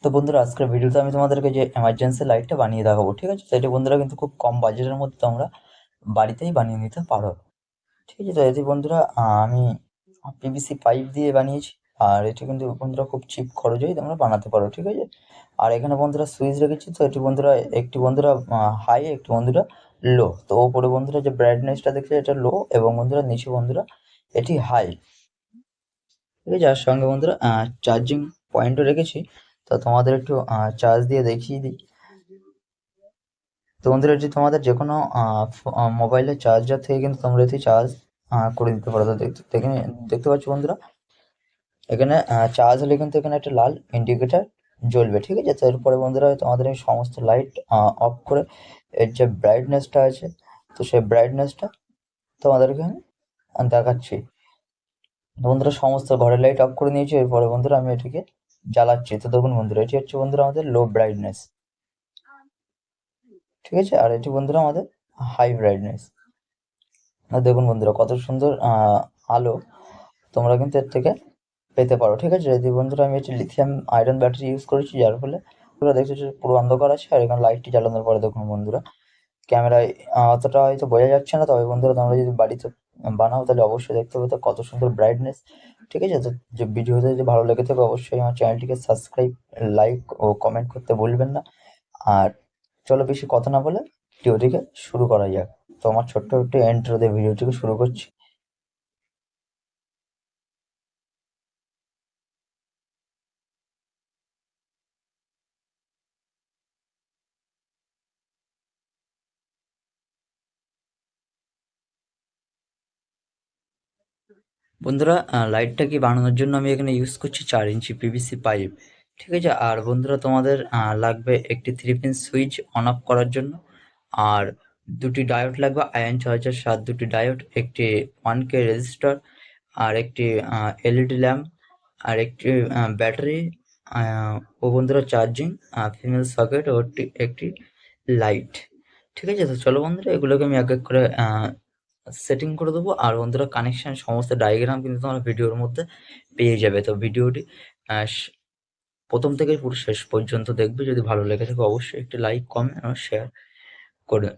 তো বন্ধুরা, আজকের ভিডিওতে আমি তোমাদেরকে যে এমার্জেন্সি লাইটটা বানিয়ে দেখাবো, ঠিক আছে? সেটা বন্ধুরা কিন্তু খুব কম বাজেটের মধ্যে তোমরা বাড়িতেই বানিয়ে নিতে পারো। ঠিক আছে, তো এটি বন্ধুরা আমি পিভিসি পাইপ দিয়ে বানিয়েছি। আর এটি কিন্তু বন্ধুরা খুব চিপ খরচেই তোমরা বানাতে পারো, ঠিক আছে? আর এখানে বন্ধুরা সুইচ রেখেছি, তো এটি বন্ধুরা একটি বন্ধুরা হাই, একটি বন্ধুরা লো। তো ওপরে বন্ধুরা যে ব্রাইটনেসটা দেখছে এটা লো, এবং বন্ধুরা নিচে বন্ধুরা এটি হাই। ঠিক আছে, আর সঙ্গে বন্ধুরা চার্জিং পয়েন্টও রেখেছি। তো তোমাদের একটু চার্জ দিয়ে দেখিয়ে দিই। তো বন্ধুরা, এটি তোমাদের যে কোনো মোবাইলের চার্জার থেকে কিন্তু তোমরা এটি চার্জ করে দিতে পারো। তো দেখতে পাচ্ছ বন্ধুরা, এখানে চার্জ হলে কিন্তু এখানে একটা লাল ইন্ডিকেটার জ্বলবে, ঠিক আছে? তো এরপরে বন্ধুরা তোমাদের এই সমস্ত লাইট অফ করে এর যে ব্রাইটনেসটা আছে, তো সেই ব্রাইটনেসটা তোমাদেরকে আমি দেখাচ্ছি। তো বন্ধুরা, সমস্ত ঘরের লাইট অফ করে নিয়েছি। এরপরে বন্ধুরা আমি এটিকে জ্বালাচ্ছি। তো দেখুন বন্ধুরা, এটি হচ্ছে বন্ধুরা আমাদের লো ব্রাইটনেস, ঠিক আছে? আর এটি বন্ধুরা আমাদের হাই ব্রাইটনেস। দেখুন বন্ধুরা, কত সুন্দর আলো তোমরা কিন্তু এর থেকে পেতে পারো, ঠিক আছে? যদি বন্ধুরা আমি একটি লিথিয়াম আয়রন ব্যাটারি ইউজ করেছি, যার ফলে পুরো দেখছো যে পুরো অন্ধকার আছে। আর এখানে লাইটটি জ্বালানোর পরে দেখুন বন্ধুরা, ক্যামেরায় অতটা হয়তো বোঝা যাচ্ছে না, তবে বন্ধুরা তোমরা যদি বাড়িতে বানাও তাহলে অবশ্যই দেখতে পাবে তো কত সুন্দর ব্রাইটনেস, ঠিক আছে? তো যে ভিডিওতে যদি ভালো লেগে থাকে অবশ্যই আমার চ্যানেলটিকে সাবস্ক্রাইব, লাইক ও কমেন্ট করতে ভুলবেন না। আর চলো বেশি কথা না বলে ভিডিওটিকে শুরু করা যাক। তো আমার ছোট্ট একটু এন্ট্রো দিয়ে ভিডিওটিকে শুরু করছি। বন্ধুরা, লাইটটাকে বানানোর জন্য আমি এখানে ইউজ করছি 4 ইঞ্চি পিভিসি পাইপ, ঠিক আছে? আর বন্ধুরা তোমাদের লাগবে একটি 3 পিন সুইচ অন অফ করার জন্য। আর দুটি ডায়োড লাগবে, আয়ন চার্জার 2টি ডায়োড, একটি 1K রেজিস্টার, আর একটি এলইডি ল্যাম্প, আর একটি ব্যাটারি, ও বন্ধুরা চার্জিং ফিমেল সকেট ও একটি লাইট, ঠিক আছে? তো চলো বন্ধুরা, এগুলোকে আমি এক এক করে সেটিং করে দেবো। আর বন্ধুরা, কানেকশন সমস্ত ডায়াগ্রাম কিন্তু তোমরা ভিডিওর মধ্যে পেয়ে যাবে। তো ভিডিওটি প্রথম থেকে পুরো শেষ পর্যন্ত দেখবে। যদি ভালো লেগে থাকে অবশ্যই একটি লাইক, কমেন্ট আর শেয়ার করে।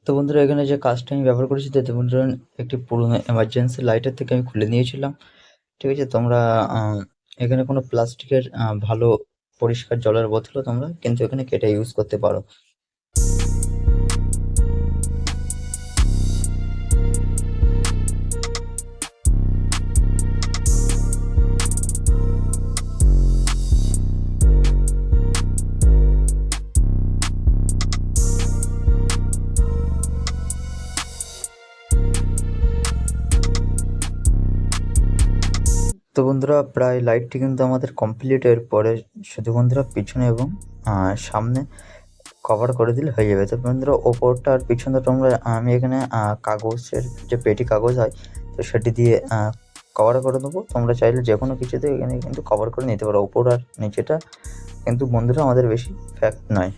তো বন্ধুরা এখানে যে কাজটা আমি ব্যবহার করেছি তাতে বন্ধুরা একটি পুরোনো এমার্জেন্সি লাইটার থেকে আমি খুলে নিয়েছিলাম। ঠিক আছে, তোমরা এখানে কোনো প্লাস্টিকের ভালো পরিষ্কার জলের বোতলও তোমরা কিন্তু এখানে কেটে ইউজ করতে পারো। তো বন্ধুরা প্রায় লাইটটি কিন্তু আমাদের কমপ্লিট। এরপরে শুধু বন্ধুরা পিছনে এবং সামনে কভার করে দিলে হয়ে যাবে। তো বন্ধুরা ওপরটা আর পিছনটা তোমরা আমি এখানে কাগজের যে পেটি কাগজ হয় তো সেটি দিয়ে কভার করে দেবো। তোমরা চাইলে যে কোনো কিছুতে এখানে কিন্তু কভার করে নিতে পারো। ওপর আর নিচেটা কিন্তু বন্ধুরা আমাদের বেশি ফ্যাক্ট নয়।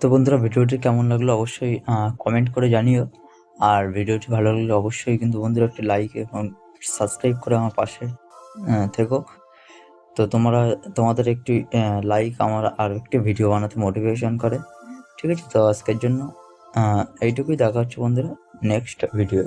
তো বন্ধুরা ভিডিওটি কেমন লাগলো অবশ্যই কমেন্ট করে জানিও। আর ভিডিওটি ভালো লাগলে অবশ্যই কিন্তু বন্ধুরা একটি লাইক এবং সাবস্ক্রাইব করে আমার পাশে থেকো। তো তোমাদের একটি লাইক আমার আর একটি ভিডিও বানাতে মোটিভেশন করে। ঠিক আছে, তো আজকের জন্য এইটুকুই। দেখা হচ্ছে বন্ধুরা নেক্সট ভিডিও।